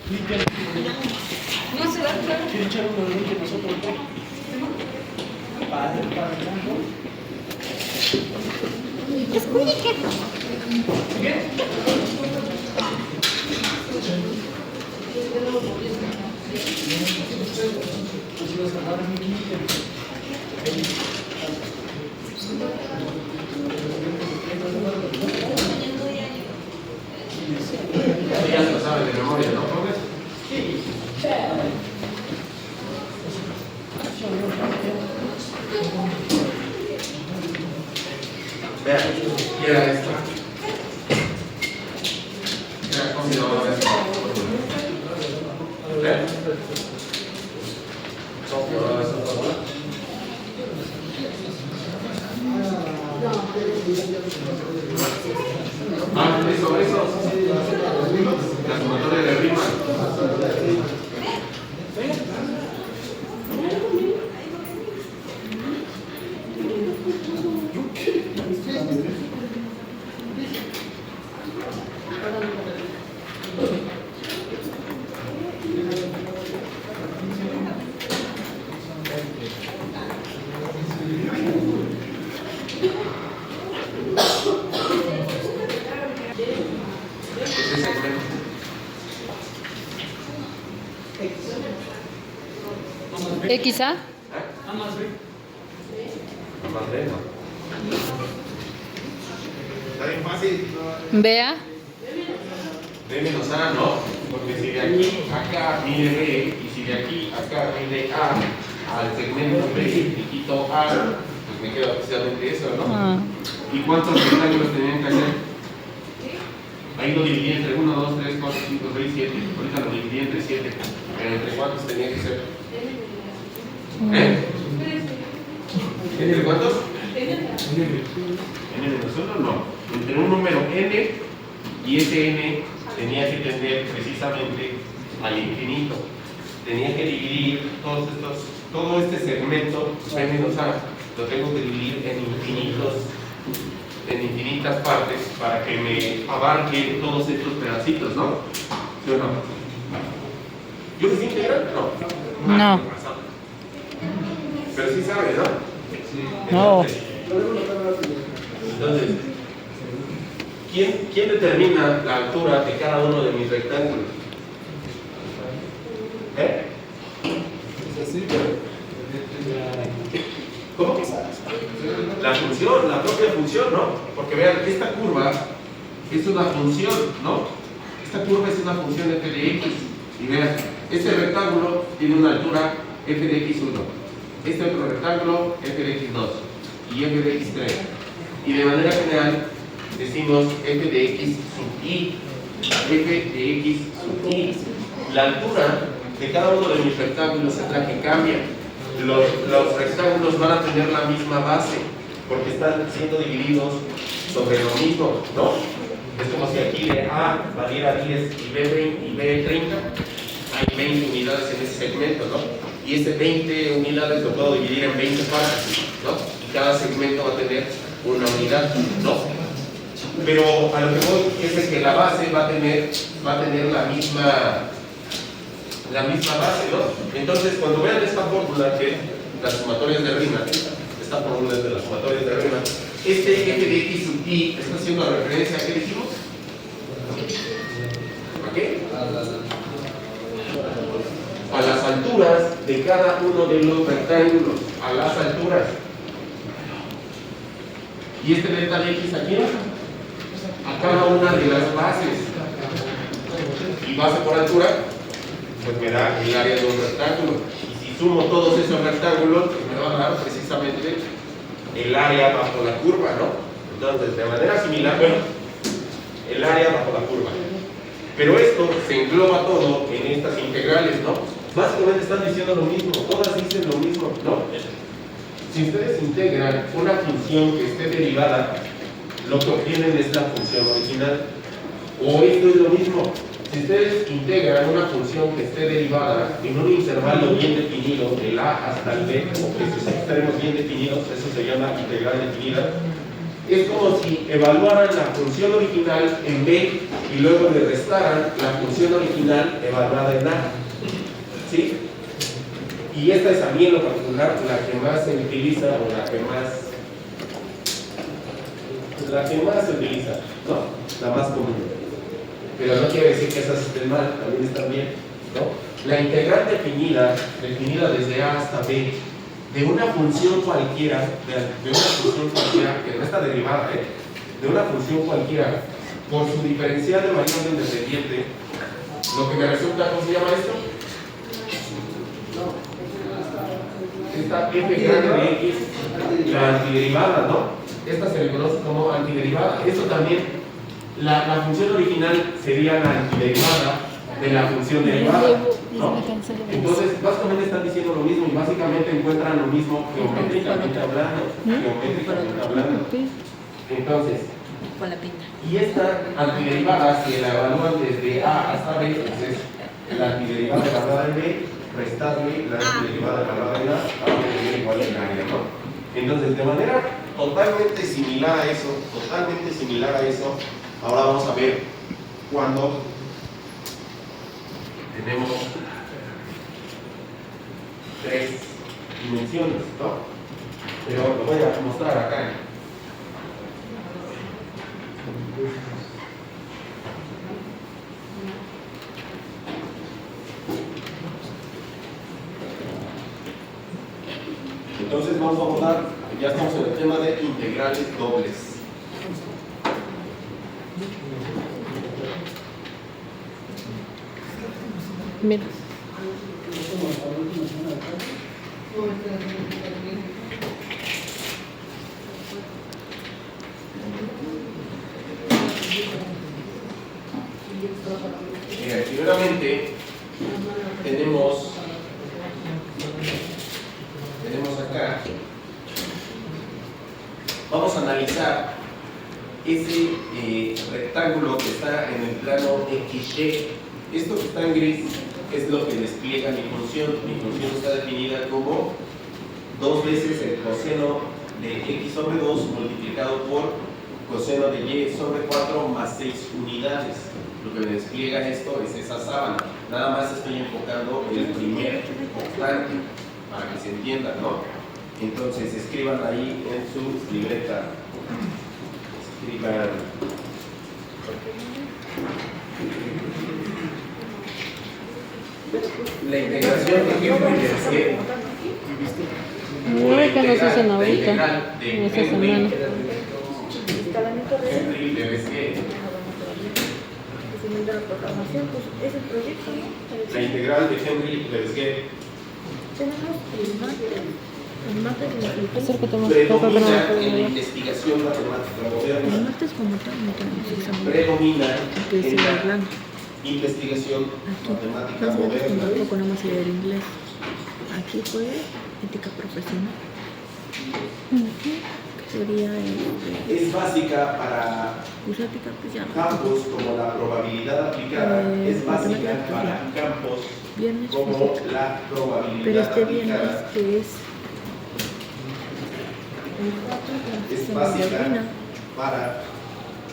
No se da claro. ¿Quiere echar un orden que nosotros? Padre, Ya se lo sabe de memoria, ¿no, jóvenes? Sí. Vean, y era esto. Era como si no era esto. ¿Ven? No, eso no. Ah, eso. La sumatoria de rima. Ese segmento. X, ¿ah? A más B. Más B, ¿no? Está bien fácil. Vea. B menos A, ¿no? Porque si de aquí a acá mide B y si de aquí a acá mide A al segmento B y quito A, pues me queda precisamente eso, ¿no? Ah. ¿Y cuántos rectángulos tenían que hacer? Ahí lo dividí entre 1, 2, 3, 4, 5, 6, 7. Ahorita lo dividí entre 7. Pero ¿entre cuántos tenía que ser? ¿Entre cuántos? ¿N menos 1? No. Entre un número n y ese n tenía que tender precisamente al infinito. Tenía que dividir todo este segmento b menos a, lo tengo que dividir en infinitas partes para que me abarque todos estos pedacitos, ¿no? ¿Sí o no? ¿Yo que integral? No. No. Pero sí sabes, ¿no? No. Entonces, ¿quién determina la altura de cada uno de mis rectángulos? ¿Eh? ¿Cómo? La función, la propia función, ¿no? Porque vean, esta curva es una función, ¿no? Esta curva es una función f de x. Y vean, este rectángulo tiene una altura f de x1. Este otro rectángulo f de x2 y f de x3. Y de manera general decimos f de x sub i, f de x sub i. La altura de cada uno de mis rectángulos es la que cambia. Los rectángulos van a tener la misma base porque están siendo divididos sobre lo mismo, ¿no? Es como si aquí de A valiera 10 y B 30, hay 20 unidades en ese segmento, ¿no? Y ese 20 unidades lo puedo dividir en 20 partes, ¿no? Y cada segmento va a tener una unidad, ¿no? Pero a lo que voy es de que la base va a tener la misma base, ¿no? Entonces, cuando vean esta fórmula que las sumatorias de Riemann, esta fórmula es de las sumatorias de Riemann, este f de x sub i está haciendo referencia a qué dijimos? ¿A qué? A las alturas de cada uno de los rectángulos, a las alturas. ¿Y este delta de x aquí? A cada una de las bases. Y base por altura, pues me da el área de un rectángulo. Y si sumo todos esos rectángulos, pues me va a dar precisamente el área bajo la curva, ¿no? Entonces, de manera similar, bueno, el área bajo la curva. Pero esto se engloba todo en estas integrales, ¿no? Básicamente están diciendo lo mismo, todas dicen lo mismo, ¿no? Si ustedes integran una función que esté derivada, lo que obtienen es la función original. O esto es lo mismo. Si ustedes integran una función que esté derivada en un intervalo bien definido, del a hasta el b, o que sus extremos bien definidos, eso se llama integral definida, Es como si evaluaran la función original en B y luego le restaran la función original evaluada en A. ¿Sí? Y esta es a mí en lo particular la que más se utiliza o la que más se utiliza, ¿no? La más común. Pero no quiere decir que esas estén mal, también están bien, ¿no? La integral definida desde A hasta B de una función cualquiera, que no está derivada, de una función cualquiera, por su diferencial de variable independiente, lo que me resulta, ¿cómo se llama esto? Esta f grande de x, la antiderivada, ¿no? Esta se le conoce como antiderivada. Esto también, la función original sería la antiderivada de la función derivada, ¿no? Entonces, básicamente están diciendo lo mismo y básicamente encuentran lo mismo geométricamente hablando. Entonces, y esta antiderivada, si la evalúan desde A hasta B, entonces la antiderivada evaluada en B, restarle la antiderivada evaluada en A, va a obtener igual en área, ¿no? Entonces, de manera totalmente similar a eso, ahora vamos a ver cuando tenemos tres dimensiones, ¿no? Pero lo voy a mostrar acá. Entonces vamos a abordar, ya estamos en el tema de integrales dobles. Mira. Primeramente tenemos acá, vamos a analizar ese rectángulo que está en el plano XY. Esto que está en gris es lo que despliega mi función. Mi función está definida como 2 veces el coseno de x sobre 2 multiplicado por coseno de y sobre 4 más 6 unidades. Lo que me despliega esto es esa sábana. Nada más estoy enfocando el primer octante para que se entienda, ¿no? Entonces escriban ahí en su libreta. Escriban. La integración de Henry Mira que nos hacen ahorita, en esta semana. Henry Lebesgue. La integral de Henry Lebesgue Acércate más. predomina en la investigación matemática moderna. Predomina en la investigación matemática moderna. Tampoco no hemos leído inglés. Aquí fue ética profesional. Sería Es básica para pues ética, pues ya. campos como la probabilidad aplicada, es básica para campos Viernes, como pues, la pero probabilidad este viernes aplicada. que es el 4 Es básica para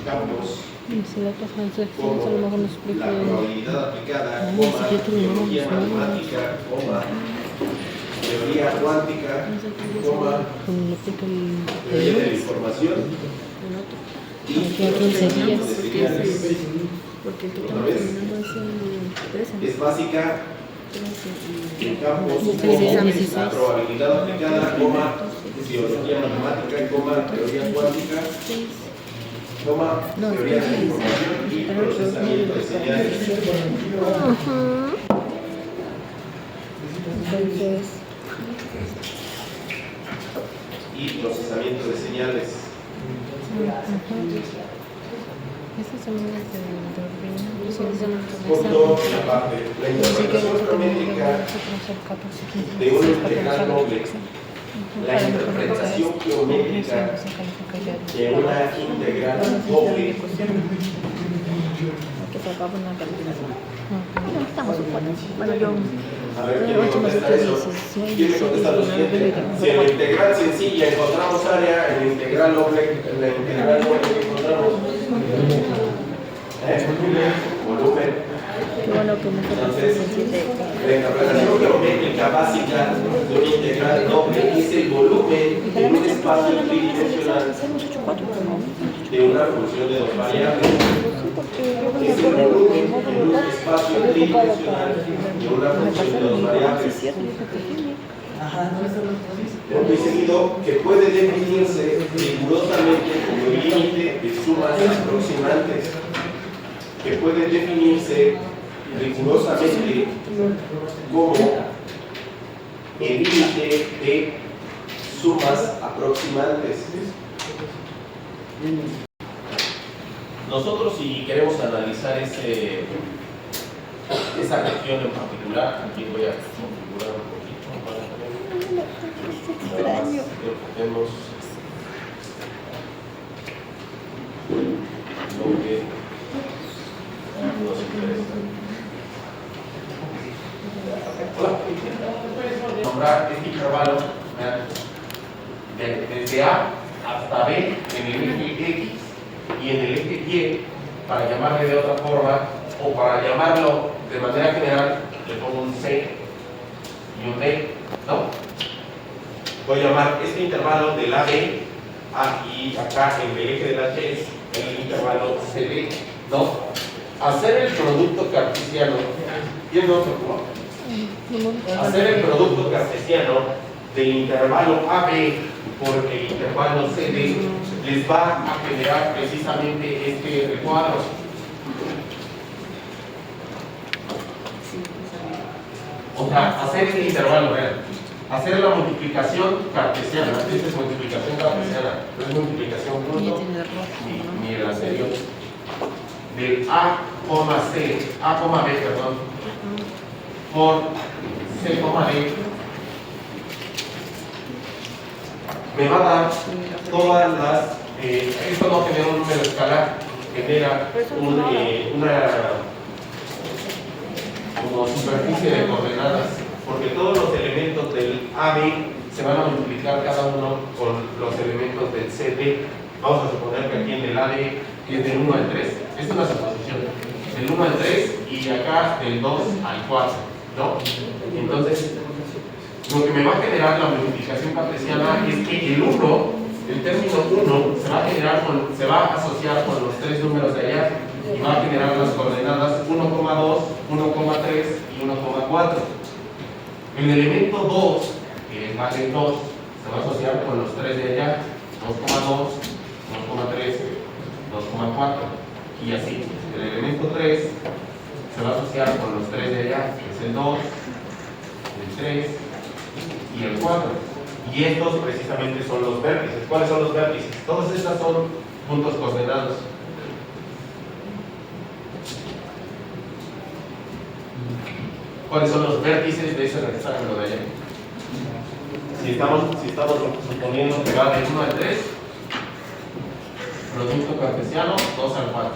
campos Si la otra francesa, a como lo mejor nos explica. la probabilidad aplicada, Ay, coma, si ya terminamos, teoría ¿no? matemática, coma, teoría cuántica, coma, Con lo que teoría de la información y Aquí a 15 días. procesamiento de señales. porque el que ¿Otra estamos vez? terminando es el 13. Es básica en campos Este como sería la 16. probabilidad aplicada, coma, biología matemática, coma, teoría cuántica, coma, No, teoría de la es información y procesamiento de señales. Entonces, Y procesamiento de señales. Estas son las de Punto y aparte, la interpretación geométrica de un integral doble. La interpretación geométrica de una integral doble que se acaba una calificación. Estamos suponiendo. Bueno, yo. A ver, ¿quién me contesta eso? ¿Quién me contesta lo siguiente? Si en la integral sencilla encontramos área, en la integral doble encontramos volumen. Qué bueno que me Entonces, la interpretación geométrica básica de una integral doble es el volumen en un espacio tridimensional de una función de dos variables. Es el volumen en un espacio tridimensional de una función de dos variables. Muy seguido que puede definirse rigurosamente como el límite de sumas aproximantes, que puede definirse rigurosamente como el límite de sumas aproximantes. Nosotros, si queremos analizar esa cuestión en particular, aquí voy a configurar un poquito para que enfoquemos lo que nos interesa. Hola. Nombrar este intervalo desde A hasta B en el eje X y en el eje Y, para llamarle de otra forma, o para llamarlo de manera general, le pongo un C y un D, ¿no? Voy a llamar este intervalo del AB y acá en el eje de la H es el intervalo CD, ¿no? Hacer el producto cartesiano, ¿quién no se ocupa? Hacer el producto cartesiano del intervalo AB por el intervalo CD les va a generar precisamente este recuadro. O sea, hacer este intervalo, hacer la multiplicación cartesiana. Esta es multiplicación cartesiana, no es multiplicación punto ni el anterior. Del A, C, A, B, perdón, por C, D, me va a dar todas las, esto no genera un número escalar, genera una como superficie de coordenadas, porque todos los elementos del AB se van a multiplicar cada uno con los elementos del CD. Vamos a suponer que aquí en el AD es del 1 al 3. Esta es una suposición. Del 1 al 3 y acá del 2 al 4, ¿no? Entonces, lo que me va a generar la multiplicación cartesiana es que el 1, el término 1, se va a asociar con los tres números de allá y va a generar las coordenadas 1,2, 1,3 y 1,4. El elemento 2, que es más del 2, se va a asociar con los tres de allá, 2,2, 2,3, 2,4 y así. El elemento 3 se va a asociar con los tres de allá, que es el 2, el 3 y el 4. Y estos precisamente son los vértices. ¿Cuáles son los vértices? Todas estas son puntos coordenados. ¿Cuáles son los vértices de ese rectángulo de allá? Si estamos suponiendo que va del 1 al 3, producto cartesiano, 2 al 4.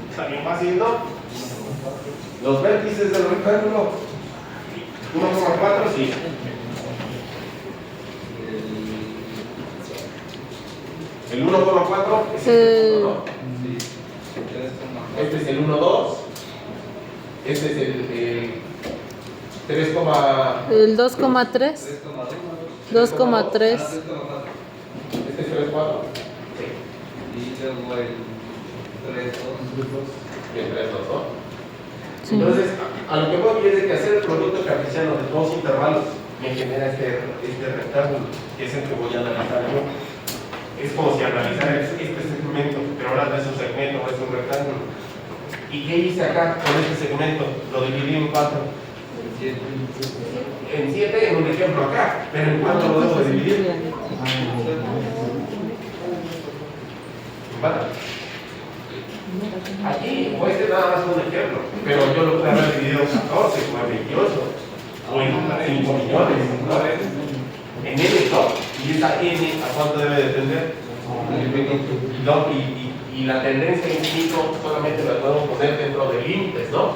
¿Está bien fácil, no? Los vértices del rectángulo, 1,4, sí. El 1,4 es este, ¿no? Este es el 1,2. Este es el 3, el 2,3. 2,3. Este es 3,4. Sí. Y luego el 3,2. Y el 3,2, ¿no? Sí. Entonces, a lo que voy es de que hacer el producto cartesiano de dos intervalos me genera este rectángulo, que es el que voy a analizar yo. Es como si analizara este segmento, pero ahora no es un segmento, es un rectángulo. ¿Y qué hice acá con este segmento? Lo dividí en 4. En 7 en un ejemplo acá, pero ¿en cuánto lo debo dividir? ¿Vale? Aquí, o este nada más un ejemplo, pero yo lo puedo haber dividido en 14, o en 28, o en 5 millones, ¿no? En N, ¿no? Y esa N, ¿a cuánto debe depender? No, y y la tendencia al infinito solamente la podemos poner dentro de límites, ¿no?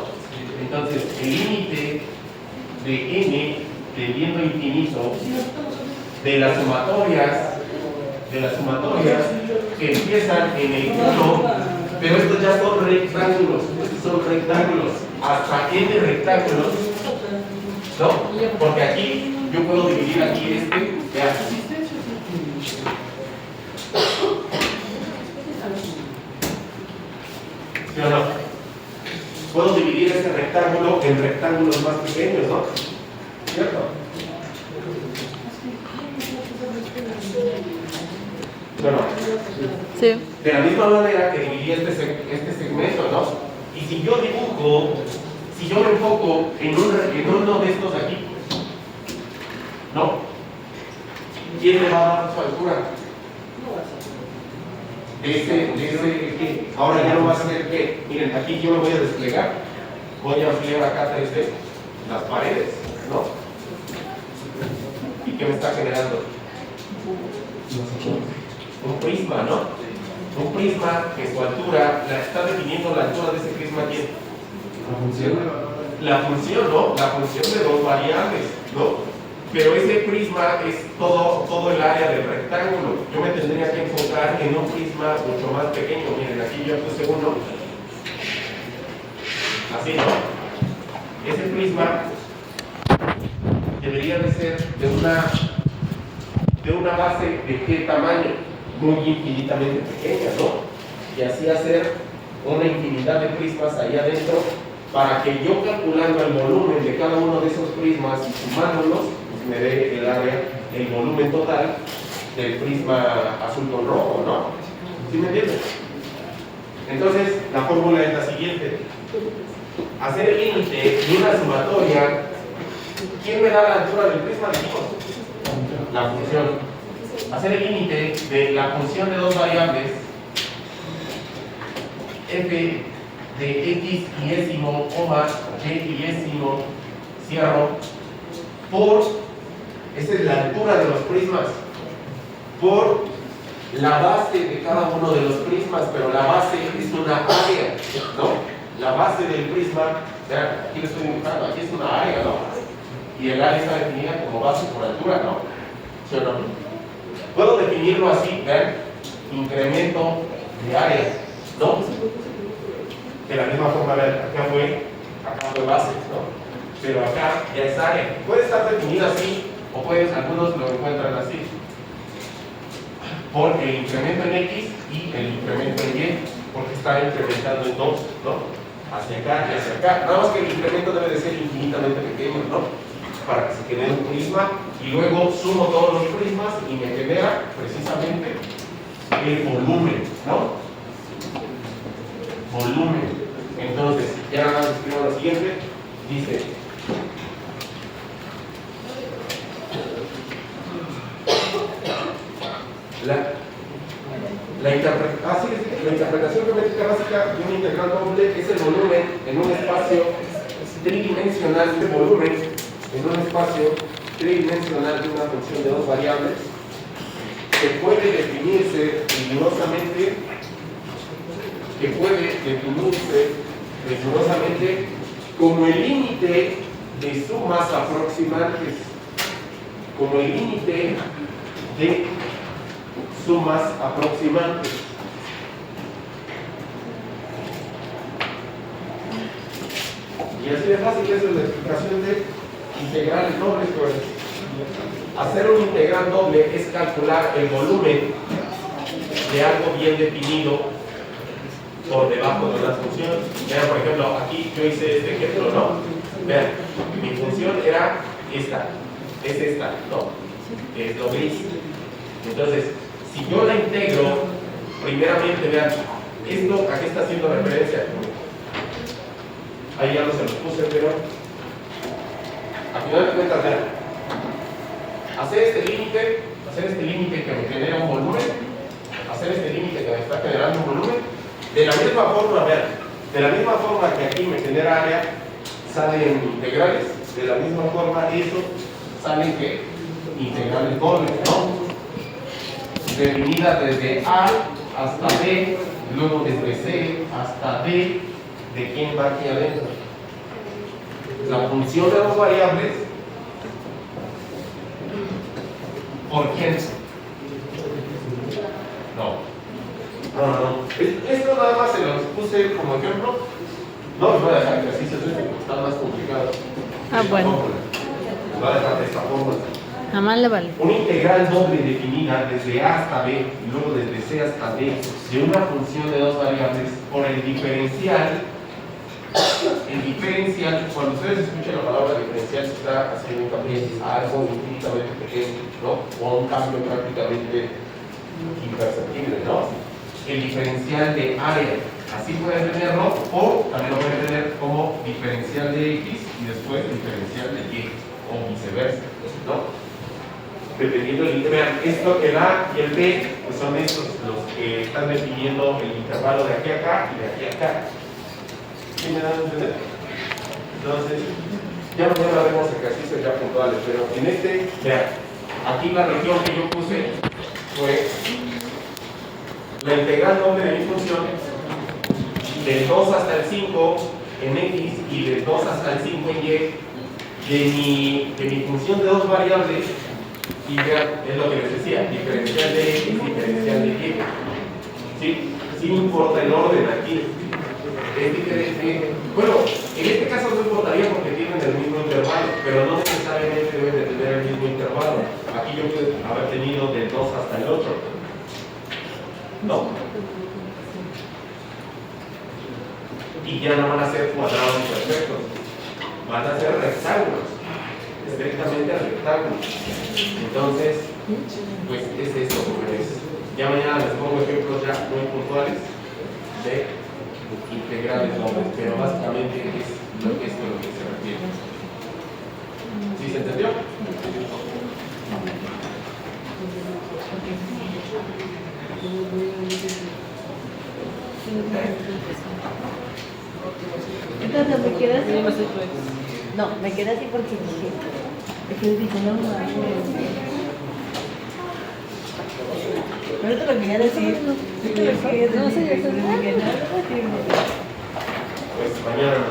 Entonces, el límite de n tendiendo a infinito de las sumatorias que empiezan en el 1, pero estos ya son rectángulos, hasta n rectángulos, ¿no? Porque aquí yo puedo dividir aquí vean. ¿Sí o no? Puedo dividir este rectángulo en rectángulos más pequeños, ¿no? ¿Cierto? ¿Sí o no? Sí. De la misma manera que dividí este segmento, ¿no? Y si yo dibujo, si yo me enfoco en uno de estos de aquí, ¿no? ¿Quién le va a dar su altura? ¿Qué? Ahora ya no va a ser ¿qué? Miren, aquí yo lo voy a desplegar. Voy a ampliar acá 3D las paredes, ¿no? ¿Y qué me está generando? Un prisma, ¿no? Un prisma que su altura, la está definiendo la altura de ese prisma, ¿quién? La función. La función, ¿no? La función de dos variables, ¿no? Pero ese prisma es todo el área del rectángulo. Yo me tendría que enfocar en un prisma mucho más pequeño. Miren, aquí yo puse uno. Así, ¿no? Ese prisma debería de ser de una base de qué tamaño, muy infinitamente pequeña, ¿no? Y así hacer una infinidad de prismas ahí adentro para que yo calculando el volumen de cada uno de esos prismas y sumándolos, pues me dé el área, el volumen total del prisma azul con rojo, ¿no? ¿Sí me entiendes? Entonces, la fórmula es la siguiente. Hacer el límite de una sumatoria. ¿Quién me da la altura del prisma? La función. Hacer el límite de la función de dos variables f de x iésimo, y iésimo, cierro, por, esa es la altura de los prismas, por la base de cada uno de los prismas, pero la base es una área, ¿no? La base del prisma, vean, aquí lo estoy dibujando, aquí es una área, ¿no? Y el área está definida como base por altura, ¿no? ¿Sí o no? Puedo definirlo así, vean, incremento de área, ¿no? De la misma forma, vean, acá fue base, ¿no? Pero acá ya es área. Puede estar definida así, o algunos lo encuentran así. Por el incremento en X y el incremento en Y, porque está incrementando en dos, ¿no? Hacia acá y hacia acá. Nada más que el incremento debe de ser infinitamente pequeño, ¿no? Para que se genere un prisma, y luego sumo todos los prismas y me genera precisamente el volumen, ¿no? Volumen. Entonces, ya nada más escribo lo siguiente, dice la interpretación geométrica básica de un integral doble es el volumen en un espacio tridimensional de volumen en un espacio tridimensional de una función de dos variables que puede definirse rigurosamente como el límite de sumas aproximantes, como el límite de sumas aproximantes. Y así de fácil, esa es la explicación de integrales dobles. Pues, hacer un integral doble es calcular el volumen de algo bien definido por debajo de una función. Vean, por ejemplo, aquí yo hice este ejemplo, ¿no? Vean, mi función era esta, es esta, ¿no? Es lo gris. Entonces, si yo la integro, primeramente, vean, esto a qué está haciendo referencia. Ahí ya no se los puse, pero al final de cuentas, vean, hacer este límite que me genera un volumen, hacer este límite que me está generando un volumen, de la misma forma, vean, de la misma forma que aquí me genera área, salen integrales, de la misma forma eso salen que integrales dobles, ¿no? Definida desde A hasta B luego desde C hasta D, ¿de quién va aquí adentro? La función de dos variables, ¿por quién? No. Esto nada más se los puse como ejemplo. No les voy a dejar ejercicios, están más complicados. Bueno. Les voy a dejar de esta fórmula. A más le vale. Una integral doble definida desde A hasta B y luego desde C hasta D de una función de dos variables por el diferencial. El diferencial, cuando ustedes escuchen la palabra diferencial, se está haciendo hincapié a algo infinitamente pequeño, ¿no? O un cambio prácticamente imperceptible, ¿no? El diferencial de área, así pueden tenerlo, o también lo pueden tener como diferencial de X y después diferencial de Y, o viceversa, ¿no? Dependiendo del vean, esto, el A y el B, pues son estos los que están definiendo el intervalo de aquí a acá y de aquí a acá. ¿Sí me dan a entender? Entonces, ya mañana haremos ejercicios ya puntuales, pero en este, vean, aquí la región que yo puse fue la integral doble de mi función del 2 hasta el 5 en X y del 2 hasta el 5 en Y de mi función de dos variables. Y vean, es lo que les decía, diferencial de X, diferencial de Y. ¿Sí? Sí importa el orden aquí. Es diferente. Bueno, en este caso no importaría porque tienen el mismo intervalo, pero no necesariamente deben de tener el mismo intervalo. Aquí yo puedo haber tenido del 2 hasta el 8. No. Y ya no van a ser cuadrados perfectos, van a ser rectángulos. Estrictamente rectángulo. Entonces, pues es eso, jóvenes. Ya mañana les pongo ejemplos ya muy puntuales de integrales dobles, pero básicamente es esto a lo que se refiere. ¿Sí se entendió? Entonces me quedé así. Yo no sé No, me quedé así porque dije, no, pero te lo quería decir. No sé, ya sé. No, Pues mañana.